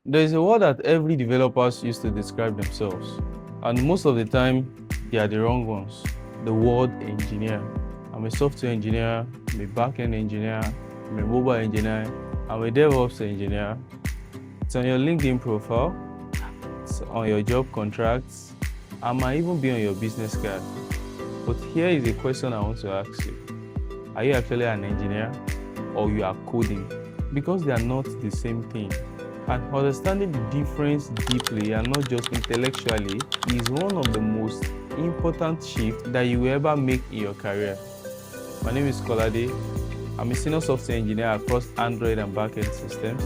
There is a word that every developers use to describe themselves, and most of the time, they are the wrong ones. The word engineer. I'm a software engineer, I'm a backend engineer, I'm a mobile engineer, I'm a DevOps engineer. It's on your LinkedIn profile, it's on your job contracts, and might even be on your business card. But here is a question I want to ask you. Are you actually an engineer or you are coding? Because they are not the same thing. And understanding the difference deeply and not just intellectually is one of the most important shifts that you will ever make in your career. My name is Kolade. I'm a senior software engineer across Android and backend systems,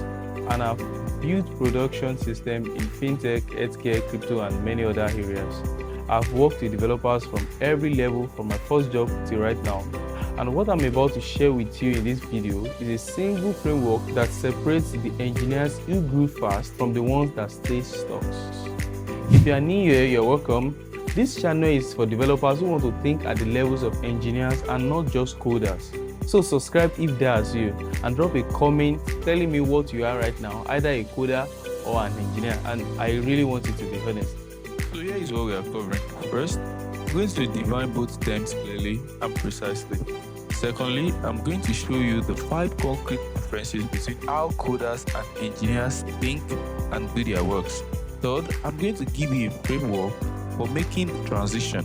and I've built production systems in fintech, healthcare, crypto, and many other areas. I've worked with developers from every level from my first job till right now. And what I'm about to share with you in this video is a single framework that separates the engineers who grew fast from the ones that stay stuck. If you are new here, you're welcome. This channel is for developers who want to think at the levels of engineers and not just coders. So subscribe if that's you, and drop a comment telling me what you are right now, either a coder or an engineer, and I really want you to be honest. So here is what we are covering. First, I'm going to define both terms clearly and precisely. Secondly, I'm going to show you the 5 concrete differences between how coders and engineers think and do their works. Third, I'm going to give you a framework for making the transition.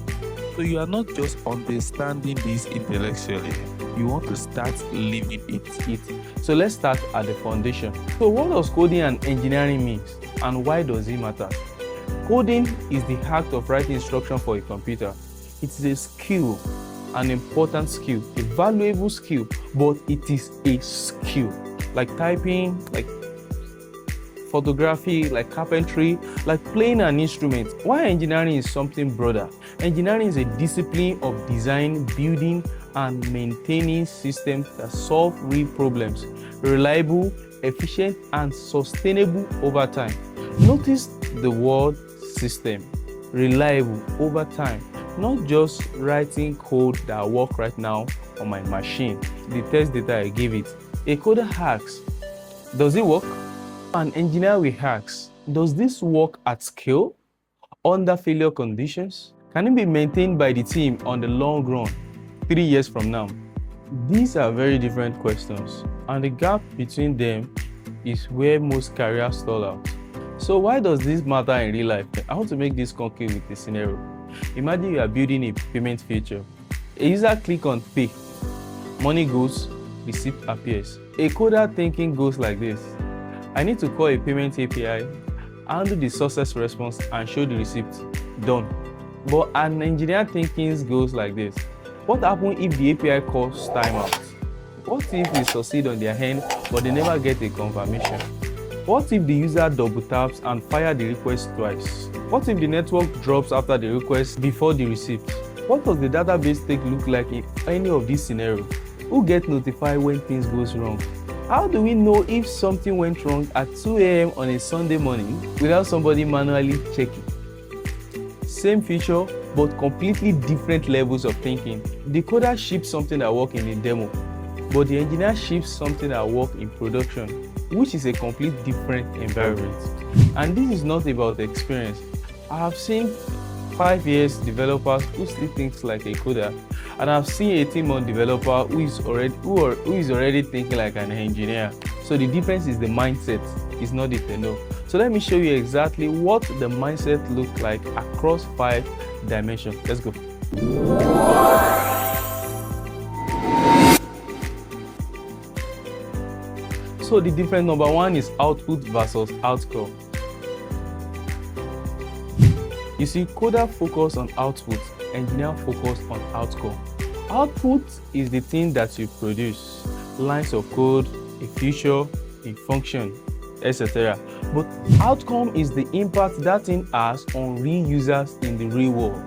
So you are not just understanding this intellectually, you want to start living it. So let's start at the foundation. So what does coding and engineering mean, and why does it matter? Coding is the act of writing instruction for a computer. It is a skill, an important skill, a valuable skill, but it is a skill. Like typing, like photography, like carpentry, like playing an instrument. Why engineering is something broader? Engineering is a discipline of design, building, and maintaining systems that solve real problems, reliable, efficient, and sustainable over time. Notice the word system, reliable over time, not just writing code that works right now on my machine. The test data I give it. A coder asks, does it work? An engineer will ask, does this work at scale, under failure conditions? Can it be maintained by the team on the long run, 3 years from now? These are very different questions, and the gap between them is where most careers stall out. So why does this matter in real life? I want to make this concrete with a scenario. Imagine you are building a payment feature. A user clicks on pay, money goes, receipt appears. A coder thinking goes like this: I need to call a payment API, handle the success response, and show the receipt. Done. But an engineer thinking goes like this: what happens if the API calls timeout? What if they succeed on their end but they never get a confirmation? What if the user double taps and fires the request twice? What if the network drops after the request before the receipt? What does the database take look like in any of these scenarios? Who gets notified when things goes wrong? How do we know if something went wrong at 2 a.m. on a Sunday morning without somebody manually checking? Same feature, but completely different levels of thinking. The coder ships something that works in a demo, but the engineer ships something that works in production, which is a complete different environment. And this is not about experience. I have seen 5 years developers who still thinks like a coder, and I've seen a team of developer who is already thinking like an engineer. So the difference is the mindset, it's not the tenor. So let me show you exactly what the mindset looks like across 5 dimensions. Let's go. So the difference number 1 is output versus outcome. You see, coder focus on output, engineer focus on outcome. Output is the thing that you produce, lines of code, a feature, a function, etc. But outcome is the impact that thing has on real users in the real world.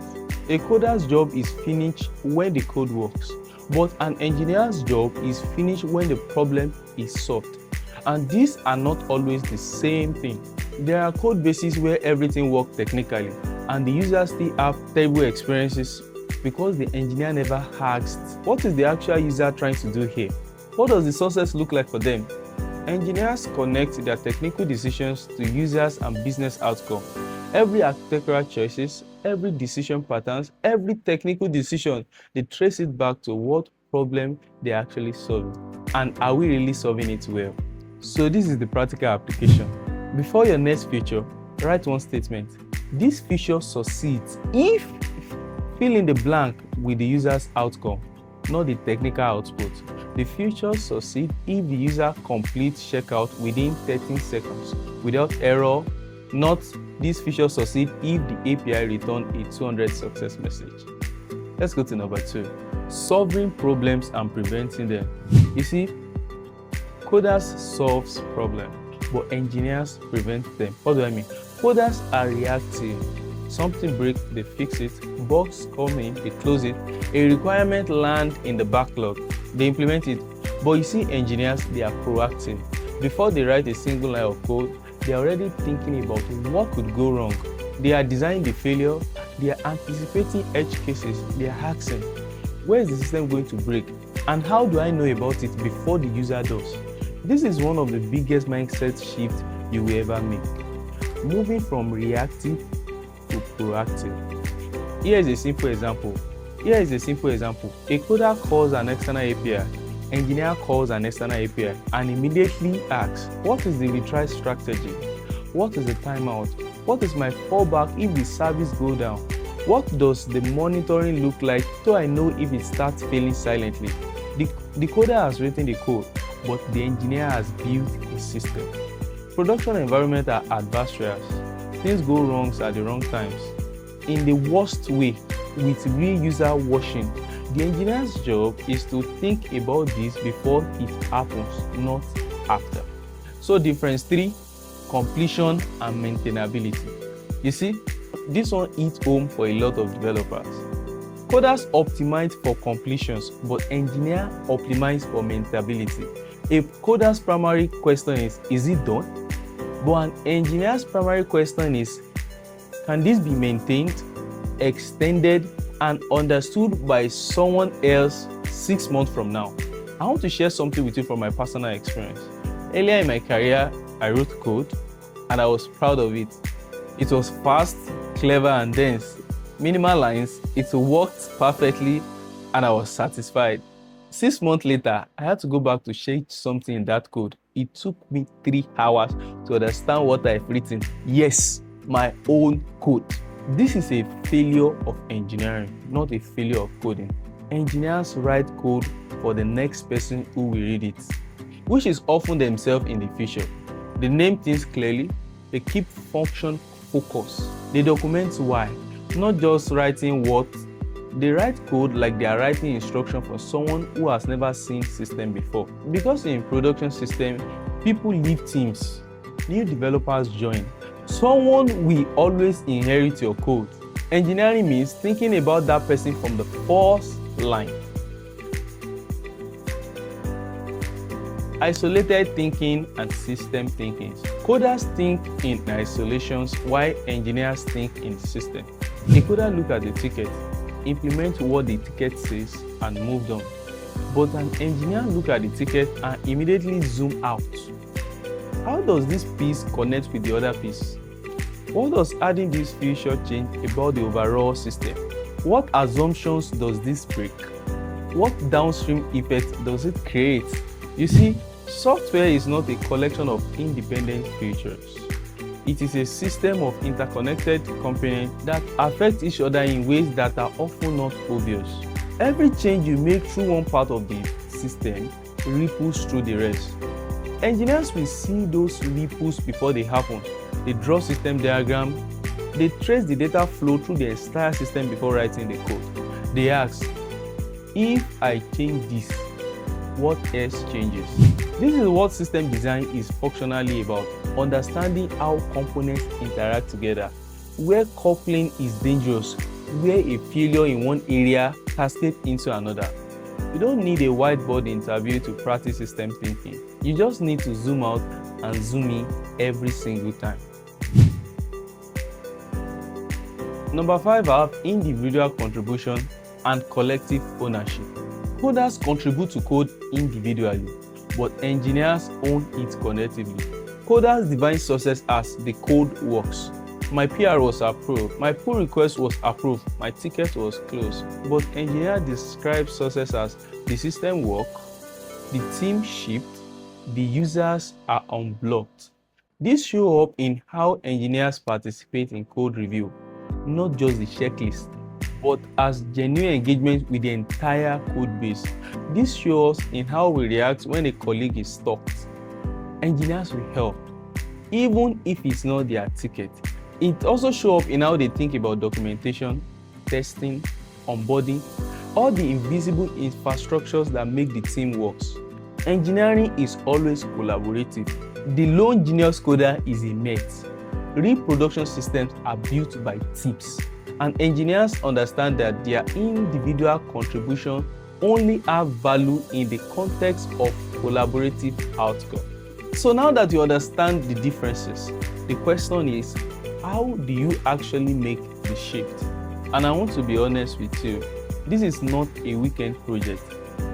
A coder's job is finished when the code works, but an engineer's job is finished when the problem is solved. And these are not always the same thing. There are code bases where everything works technically, and the users still have terrible experiences because the engineer never asked, what is the actual user trying to do here? What does the success look like for them? Engineers connect their technical decisions to users and business outcome. Every architectural choices, every decision patterns, every technical decision, they trace it back to what problem they're actually solving. And are we really solving it well? So this is the practical application. Before your next feature, write one statement. This feature succeeds if fill in the blank with the user's outcome, not the technical output. The feature succeeds if the user completes checkout within 13 seconds without error, not this feature succeeds if the API returns a 200 success message. Let's go to number 2. Solving problems and preventing them. You see, coders solves problems, but engineers prevent them. What do I mean? Coders are reactive. Something breaks, they fix it. Bugs come in, they close it. A requirement lands in the backlog, they implement it. But you see, engineers, they are proactive. Before they write a single line of code, they are already thinking about what could go wrong. They are designing the failure, they are anticipating edge cases, they are asking, where is the system going to break? And how do I know about it before the user does? This is one of the biggest mindset shifts you will ever make. Moving from reactive to proactive. Here is a simple example. A coder calls an external API, engineer calls an external API and immediately asks, what is the retry strategy? What is the timeout? What is my fallback if the service goes down? What does the monitoring look like so I know if it starts failing silently? The coder has written the code, but the engineer has built a system. Production environments are adversarial. Things go wrong at the wrong times. In the worst way, with real user watching, the engineer's job is to think about this before it happens, not after. So difference 3, completion and maintainability. You see, this one hits home for a lot of developers. Coders optimize for completions, but engineers optimize for maintainability. A coder's primary question is it done? But an engineer's primary question is, can this be maintained, extended, and understood by someone else 6 months from now? I want to share something with you from my personal experience. Earlier in my career, I wrote code, and I was proud of it. It was fast, clever, and dense. Minimal lines, it worked perfectly, and I was satisfied. 6 months later, I had to go back to change something in that code. It took me 3 hours to understand what I've written. Yes, my own code. This is a failure of engineering, not a failure of coding. Engineers write code for the next person who will read it, which is often themselves in the future. They name things clearly, they keep function focused, they document why, not just writing what. They write code like they are writing instruction for someone who has never seen system before. Because in production system, people leave teams, new developers join. Someone will always inherit your code. Engineering means thinking about that person from the first line. Isolated thinking and system thinking. Coders think in isolations while engineers think in system. A coder looks at the ticket, implement what the ticket says, and move on. But an engineer looks at the ticket and immediately zoom out. How does this piece connect with the other piece? What does adding this feature change about the overall system? What assumptions does this break? What downstream effect does it create? You see, software is not a collection of independent features. It is a system of interconnected components that affect each other in ways that are often not obvious. Every change you make through one part of the system ripples through the rest. Engineers will see those ripples before they happen. They draw system diagram. They trace the data flow through the entire system before writing the code. They ask, if I change this, what else changes? This is what system design is functionally about. Understanding how components interact together, where coupling is dangerous, where a failure in one area cascades into another. You don't need a whiteboard interview to practice system thinking. You just need to zoom out and zoom in every single time. Number 5, I have individual contribution and collective ownership. Coders contribute to code individually, but engineers own it connectively. Coders define success as the code works. My PR was approved, my pull request was approved, my ticket was closed. But engineers describe success as the system worked, the team shipped, the users are unblocked. This shows up in how engineers participate in code review, not just the checklist, but as genuine engagement with the entire code base. This shows in how we react when a colleague is stuck. Engineers will help, even if it's not their ticket. It also shows up in how they think about documentation, testing, onboarding, all the invisible infrastructures that make the team work. Engineering is always collaborative. The lone genius coder is a mate. Real production systems are built by teams, and engineers understand that their individual contribution only have value in the context of collaborative outcome. So now that you understand the differences, the question is, how do you actually make the shift? And I want to be honest with you, this is not a weekend project.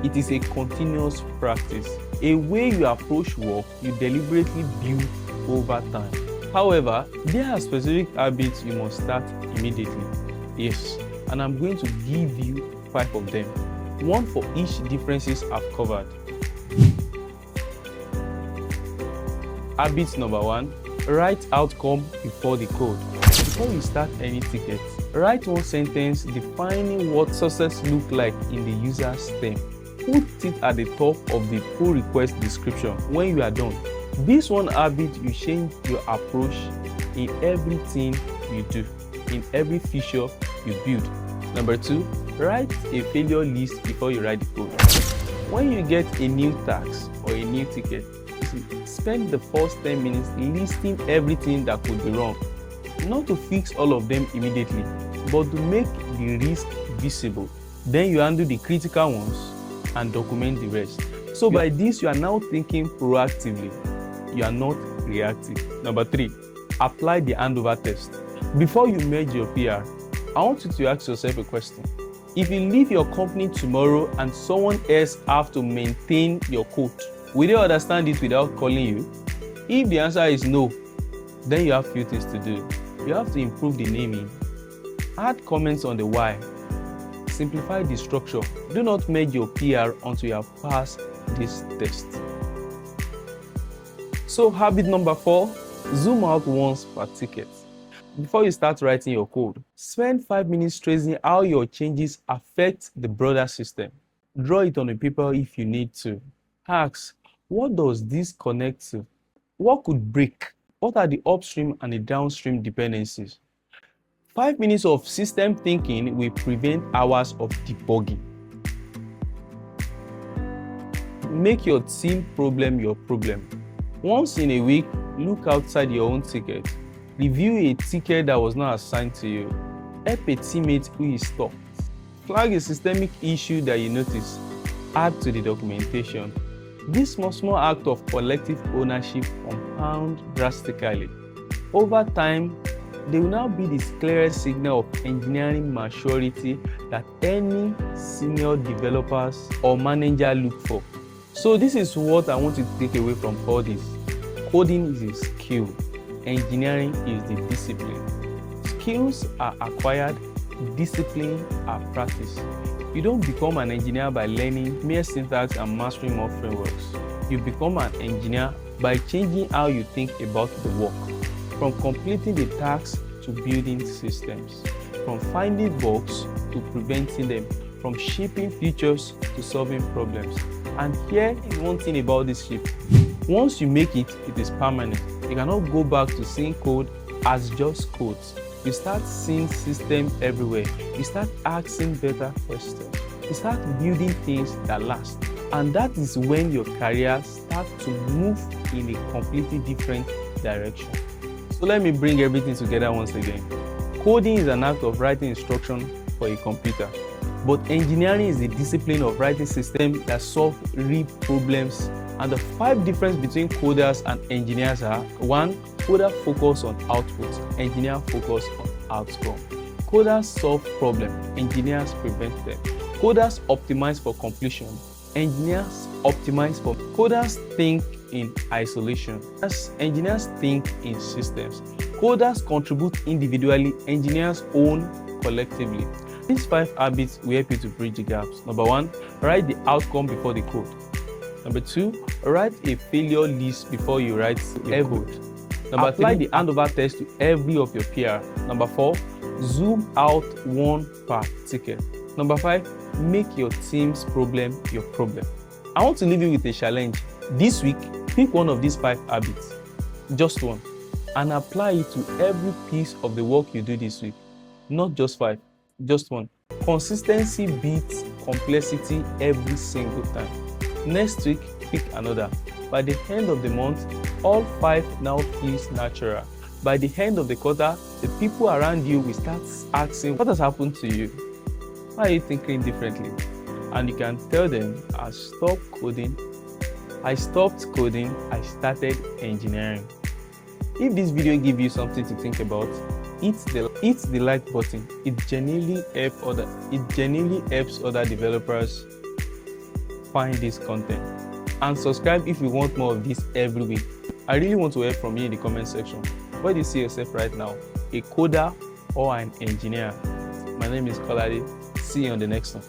It is a continuous practice, a way you approach work you deliberately build over time. However, there are specific habits you must start immediately. Yes, and I'm going to give you 5 of them, one for each differences I've covered. Habit number 1, write outcome before the code. Before you start any ticket, write one sentence defining what success looks like in the user's term. Put it at the top of the pull request description when you are done. This one habit will change your approach in everything you do, in every feature you build. Number 2, write a failure list before you write the code. When you get a new task or a new ticket, spend the first 10 minutes listing everything that could be wrong. Not to fix all of them immediately, but to make the risk visible. Then you handle the critical ones and document the rest. So by this, you are now thinking proactively. You are not reactive. Number 3, apply the handover test. Before you merge your PR, I want you to ask yourself a question. If you leave your company tomorrow and someone else have to maintain your code, will they understand it without calling you? If the answer is no, then you have few things to do. You have to improve the naming, add comments on the why, simplify the structure. Do not merge your PR until you have passed this test. So habit number 4, zoom out once per ticket. Before you start writing your code, spend 5 minutes tracing how your changes affect the broader system. Draw it on a paper if you need to. Ask, what does this connect to? What could break? What are the upstream and the downstream dependencies? 5 minutes of system thinking will prevent hours of debugging. Make your team problem your problem. Once in a week, look outside your own ticket. Review a ticket that was not assigned to you. Help a teammate who is stuck. Flag a systemic issue that you notice. Add to the documentation. This small act of collective ownership compound drastically. Over time, they will now be the clearest signal of engineering maturity that any senior developers or manager look for. So this is what I want you to take away from all this. Coding is a skill. Engineering is the discipline. Skills are acquired, discipline are practiced. You don't become an engineer by learning mere syntax and mastering more frameworks. You become an engineer by changing how you think about the work, from completing the tasks to building systems, from finding bugs to preventing them, from shaping features to solving problems. And here is one thing about this shift. Once you make it, it is permanent. You cannot go back to seeing code as just codes. You start seeing systems everywhere. You start asking better questions. You start building things that last. And that is when your career starts to move in a completely different direction. So let me bring everything together once again. Coding is an act of writing instruction for a computer. But engineering is the discipline of writing systems that solve real problems. And the 5 differences between coders and engineers are: 1. Coder focus on output, engineer focus on outcome. Coders solve problems, engineers prevent them. Coders optimize for completion, Engineers optimize for coders think in isolation. As engineers think in systems. Coders contribute individually, engineers own collectively. These 5 habits will help you to bridge the gaps. Number 1, write the outcome before the code. Number 2, write a failure list before you write your code. Number 3, apply the handover test to every of your PR. Number 4, zoom out one per ticket. Number 5, make your team's problem your problem. I want to leave you with a challenge. This week, pick one of these 5 habits, just one, and apply it to every piece of the work you do this week. Not just 5, just one. Consistency beats complexity every single time. Next week, pick another. By the end of the month, all 5 now feels natural. By the end of the quarter, the people around you will start asking, what has happened to you? Why are you thinking differently? And you can tell them, I stopped coding, I started engineering. If this video gives you something to think about, hit the like button. It genuinely helps other developers find this content. And subscribe if you want more of this every week. I really want to hear from you in the comment section. Where do you see yourself right now? A coder or an engineer? My name is Kolade. See you on the next one.